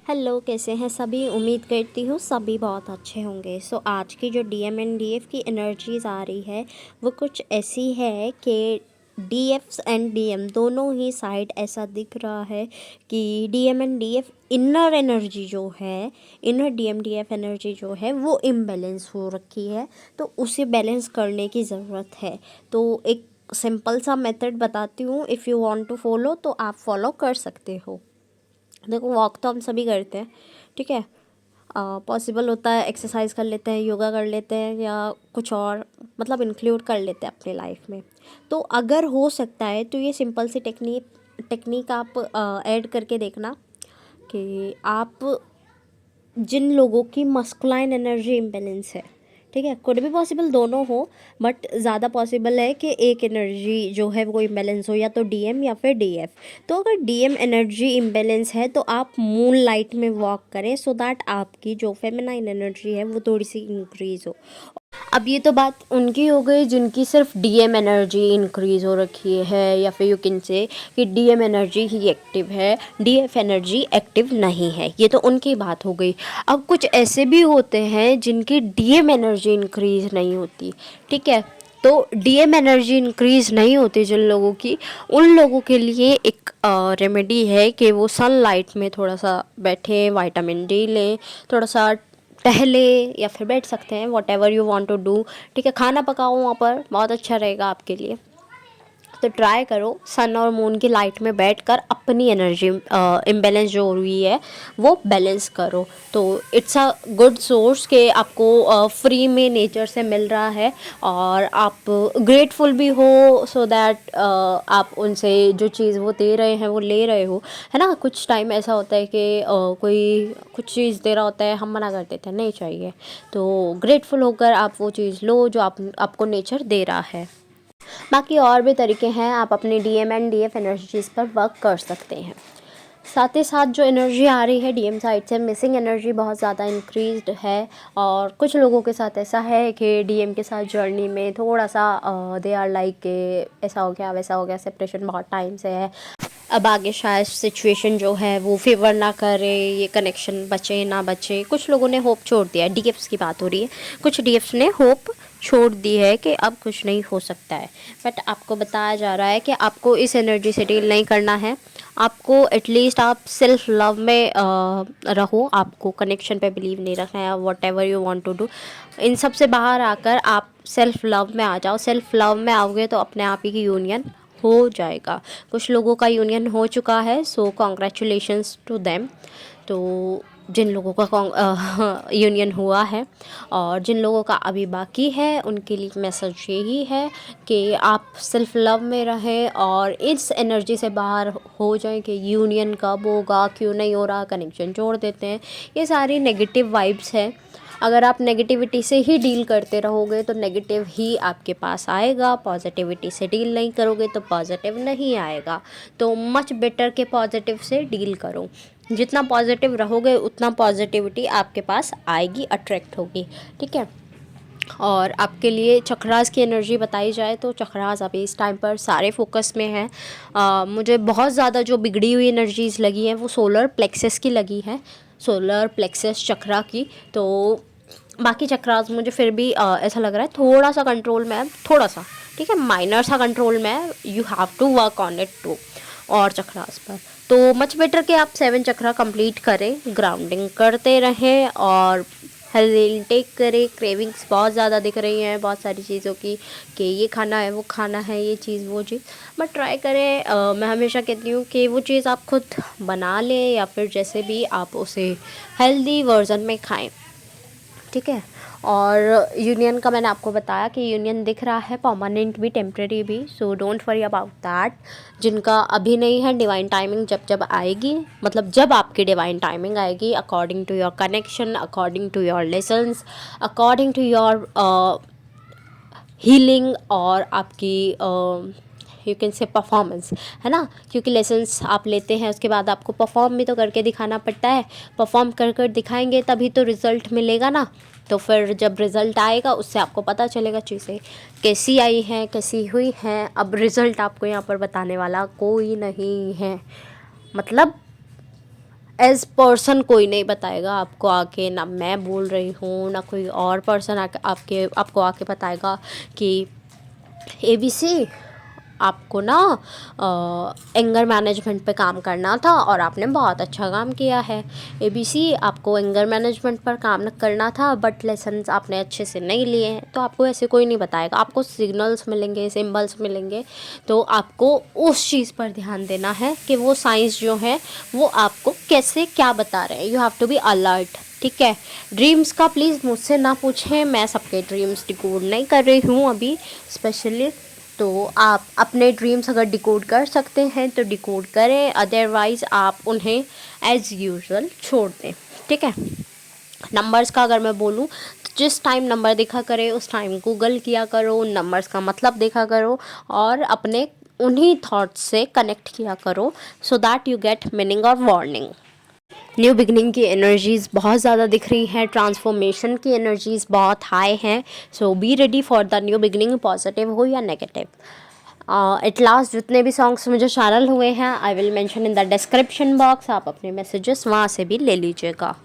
Hello, कैसे हैं सभी। उम्मीद करती हूँ सभी बहुत अच्छे होंगे। सो आज की जो डीएम एंड डीएफ की एनर्जीज़ आ रही है वो कुछ ऐसी है कि डीएफ्स एंड डीएम दोनों ही साइड ऐसा दिख रहा है कि DM and DF inner energy जो है, इनर डीएम डीएफ एनर्जी जो है वो इम्बैलेंस हो रखी है। तो उसे बैलेंस करने की ज़रूरत है। तो एक सिंपल सा मेथड बताती हूँ, if you want to follow तो आप फॉलो कर सकते हो। देखो, वॉक तो हम सभी करते हैं, ठीक है। पॉसिबल होता है एक्सरसाइज कर लेते हैं, योगा कर लेते हैं, या कुछ और मतलब इंक्लूड कर लेते हैं अपने लाइफ में। तो अगर हो सकता है तो ये सिंपल सी टेक्निक आप ऐड करके देखना कि आप जिन लोगों की मस्कुलाइन एनर्जी इम्बैलेंस है, ठीक है, कुड भी पॉसिबल दोनों हो, बट ज़्यादा पॉसिबल है कि एक एनर्जी जो है वो इम्बैलेंस हो, या तो डीएम या फिर डीएफ। तो अगर डीएम एनर्जी इम्बैलेंस है तो आप मून लाइट में वॉक करें, सो दैट आपकी जो फेमिनाइन एनर्जी है वो थोड़ी सी इंक्रीज हो। अब ये तो बात उनकी हो गई जिनकी सिर्फ डीएम एनर्जी इंक्रीज हो रखी है, या फिर यू कैन से कि डीएम एनर्जी ही एक्टिव है, डीएफ एनर्जी एक्टिव नहीं है। ये तो उनकी बात हो गई। अब कुछ ऐसे भी होते हैं जिनकी डीएम एनर्जी इंक्रीज नहीं होती, ठीक है। तो डीएम एनर्जी इंक्रीज नहीं होती जिन लोगों की, उन लोगों के लिए एक रेमेडी है कि वो सनलाइट में थोड़ा सा बैठें, विटामिन डी लें, थोड़ा सा टहले, या फिर बैठ सकते हैं, whatever you want to do, ठीक है। खाना पकाओ वहाँ पर, बहुत अच्छा रहेगा आपके लिए। तो ट्राई करो सन और मून की लाइट में बैठकर अपनी एनर्जी इम्बैलेंस जो हुई है वो बैलेंस करो। तो इट्स अ गुड सोर्स के आपको फ्री में नेचर से मिल रहा है, और आप ग्रेटफुल भी हो, सो दैट आप उनसे जो चीज़ वो दे रहे हैं वो ले रहे हो, है ना। कुछ टाइम ऐसा होता है कि कोई कुछ चीज़ दे रहा होता है, हम मना कर देते हैं नहीं चाहिए, तो ग्रेटफुल होकर आप वो चीज़ लो जो आपको नेचर दे रहा है। बाकी और भी तरीके हैं, आप अपने डीएम एंड डीएफ एनर्जीज़ पर वर्क कर सकते हैं। साथ ही साथ जो एनर्जी आ रही है डीएम साइड से, मिसिंग एनर्जी बहुत ज़्यादा इंक्रीज्ड है, और कुछ लोगों के साथ ऐसा है कि डीएम के साथ जर्नी में थोड़ा सा दे आर लाइक के ऐसा हो गया वैसा हो गया, सेपरेशन बहुत टाइम से है, अब आगे शायद सिचुएशन जो है वो फेवर ना करे, ये कनेक्शन बचे ना बचे। कुछ लोगों ने होप छोड़ दिया है, डीएफ्स की बात हो रही है, कुछ डीएफ्स ने होप छोड़ दी है कि अब कुछ नहीं हो सकता है। बट आपको बताया जा रहा है कि आपको इस एनर्जी से डील नहीं करना है, आपको एटलीस्ट आप सेल्फ लव में रहो, आपको कनेक्शन पे बिलीव नहीं रखना है, whatever you want to do. इन सब से बाहर आकर आप सेल्फ लव में आ जाओ। सेल्फ लव में आओगे तो अपने आप ही की यूनियन हो जाएगा। कुछ लोगों का यूनियन हो चुका है, सो कॉन्ग्रेचुलेशंस टू देम। तो जिन लोगों का यूनियन हुआ है, और जिन लोगों का अभी बाकी है, उनके लिए मैसेज यही है कि आप सेल्फ लव में रहें और इस एनर्जी से बाहर हो जाएं कि यूनियन कब होगा, क्यों नहीं हो रहा, कनेक्शन जोड़ देते हैं। ये सारी नेगेटिव वाइब्स हैं। अगर आप नेगेटिविटी से ही डील करते रहोगे तो नेगेटिव ही आपके पास आएगा, पॉजिटिविटी से डील नहीं करोगे तो पॉजिटिव नहीं आएगा। तो मच बेटर के पॉजिटिव से डील करो। जितना पॉजिटिव रहोगे उतना पॉजिटिविटी आपके पास आएगी, अट्रैक्ट होगी, ठीक है। और आपके लिए चक्रास की एनर्जी बताई जाए तो चक्रास अभी इस टाइम पर सारे फोकस में है। मुझे बहुत ज़्यादा जो बिगड़ी हुई एनर्जीज़ लगी हैं वो सोलर प्लेक्सस की लगी है, सोलर प्लेक्सस चक्रा की। तो बाकी चक्रास मुझे फिर भी ऐसा लग रहा है थोड़ा सा कंट्रोल में है, थोड़ा सा, ठीक है, माइनर सा कंट्रोल में है। You have to work on it too. और चक्रास पर तो मच बेटर कि आप 7 चक्रा कंप्लीट करें, ग्राउंडिंग करते रहें और हेल्दी इंटेक करें। क्रेविंग्स बहुत ज़्यादा दिख रही हैं बहुत सारी चीज़ों की, कि ये खाना है वो खाना है, ये चीज़ वो चीज़, बट ट्राई करें। मैं हमेशा कहती हूँ कि वो चीज़ आप खुद बना लें, या फिर जैसे भी आप उसे हेल्दी वर्जन में खाएं, ठीक है। और यूनियन का मैंने आपको बताया कि यूनियन दिख रहा है, परमानेंट भी टेम्प्रेरी भी, so don't worry about that. जिनका अभी नहीं है, डिवाइन टाइमिंग जब जब आएगी, मतलब जब आपकी डिवाइन टाइमिंग आएगी, according to your connection, according to your lessons, according to your healing, और आपकी यू कैन से परफॉर्मेंस, है ना। क्योंकि लेसन्स आप लेते हैं उसके बाद आपको परफॉर्म भी तो करके दिखाना पड़ता है। परफॉर्म कर कर दिखाएंगे तभी तो रिज़ल्ट मिलेगा ना। तो फिर जब रिज़ल्ट आएगा उससे आपको पता चलेगा चीज़ें कैसी आई हैं, कैसी हुई हैं। अब रिज़ल्ट आपको यहाँ पर बताने वाला कोई नहीं है, मतलब एज पर्सन कोई नहीं बताएगा आपको आके, ना मैं बोल रही हूँ, ना कोई और पर्सन आके आपको आके बताएगा कि ABC आपको ना एंगर मैनेजमेंट पे काम करना था और आपने बहुत अच्छा काम किया है। ABC आपको एंगर मैनेजमेंट पर काम करना था बट लेसन्स आपने अच्छे से नहीं लिए हैं। तो आपको ऐसे कोई नहीं बताएगा, आपको सिग्नल्स मिलेंगे, सिंबल्स मिलेंगे, तो आपको उस चीज़ पर ध्यान देना है कि वो साइंस जो है वो आपको कैसे क्या बता रहे हैं। You have to be alert, ठीक है। ड्रीम्स का प्लीज़ मुझसे ना पूछें, मैं सबके ड्रीम्स डिकोड नहीं कर रही हूँ अभी स्पेशली। तो आप अपने ड्रीम्स अगर डिकोड कर सकते हैं तो डिकोड करें, अदरवाइज़ आप उन्हें एज़ यूजुअल छोड़ दें, ठीक है। नंबर्स का अगर मैं बोलूँ तो जिस टाइम नंबर देखा करे उस टाइम गूगल किया करो, नंबर्स का मतलब देखा करो और अपने उन्हीं थॉट्स से कनेक्ट किया करो, so that you get meaning और वार्निंग। न्यू बिगनिंग की एनर्जीज़ बहुत ज़्यादा दिख रही हैं, ट्रांसफॉर्मेशन की एनर्जीज़ बहुत हाई हैं। So be ready for the new beginning, positive हो या नेगेटिव। एट लास्ट जितने भी सॉन्ग्स मुझे चैनल हुए हैं I will mention in the description box, आप अपने मैसेजेस वहाँ से भी ले लीजिएगा।